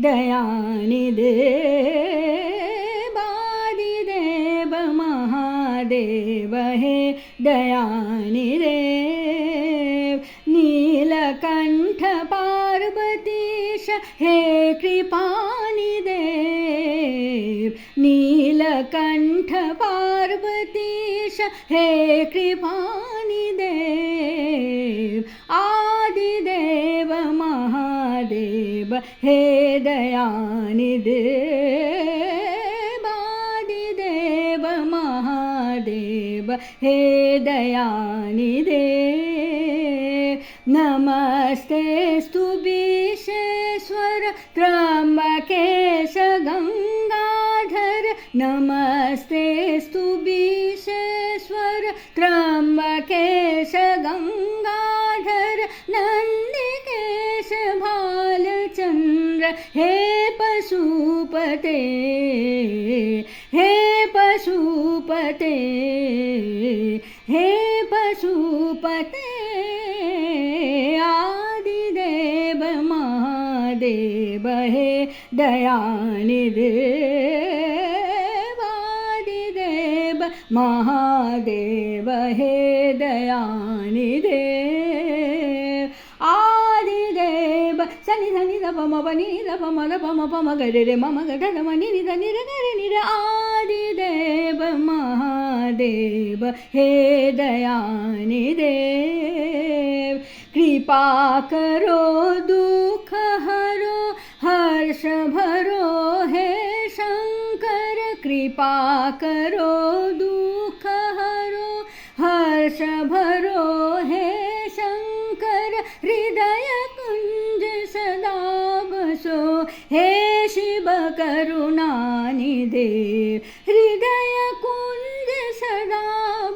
दयानिधे आदिदेव महादेव हे दयानिधे नीलकंठ पार्वतीश हे कृपानिधे नीलकंठ पार्वतीश हे कृपानिधे आदिदेव महादेव हे दयानिधे आदिदेव महादेव हे दयानिधे नमस्तेस्तु विश्वेश्वर त्र्यंबकेश गंगाधर नमस्तेस्तु विश्वेश्वर त्र्यंबकेश गंगाधर नंदिकेश भालचंद्र हे पशुपते हे पशुपते हे पशुपते आदिदेव महादेव हे दयानिधे आदिदेव महादेव हे दयानिधे आदिदेव सनि धनि ध प म प नि ध प म ध प म प म ग रे रे म म ग ध ध म नि नि ध नि रे ग रे नि रे आदिदेव महादेव हे दयानिधे कृपा करो दुख हरो हर्ष भरो हे शंकर कृपा करो दुख हरो हर्ष भरो हे शंकर हृदय कुंज सदा बसो हे शिव करुणानिधे हृदय कुंज सदा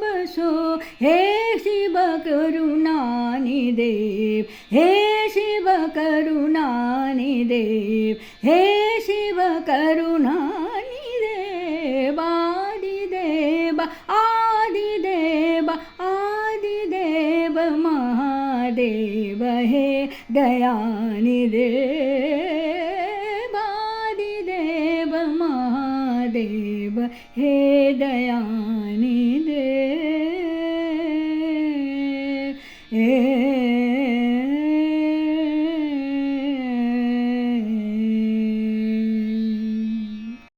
बसो हे शिव करुणानिधे हे शिव करुणानिधे हे शिव करुणानिधे आदिदेव आदिदेव आदिदेव महादेव हे दयानिधे आदिदेव महादेव हे दयानिधे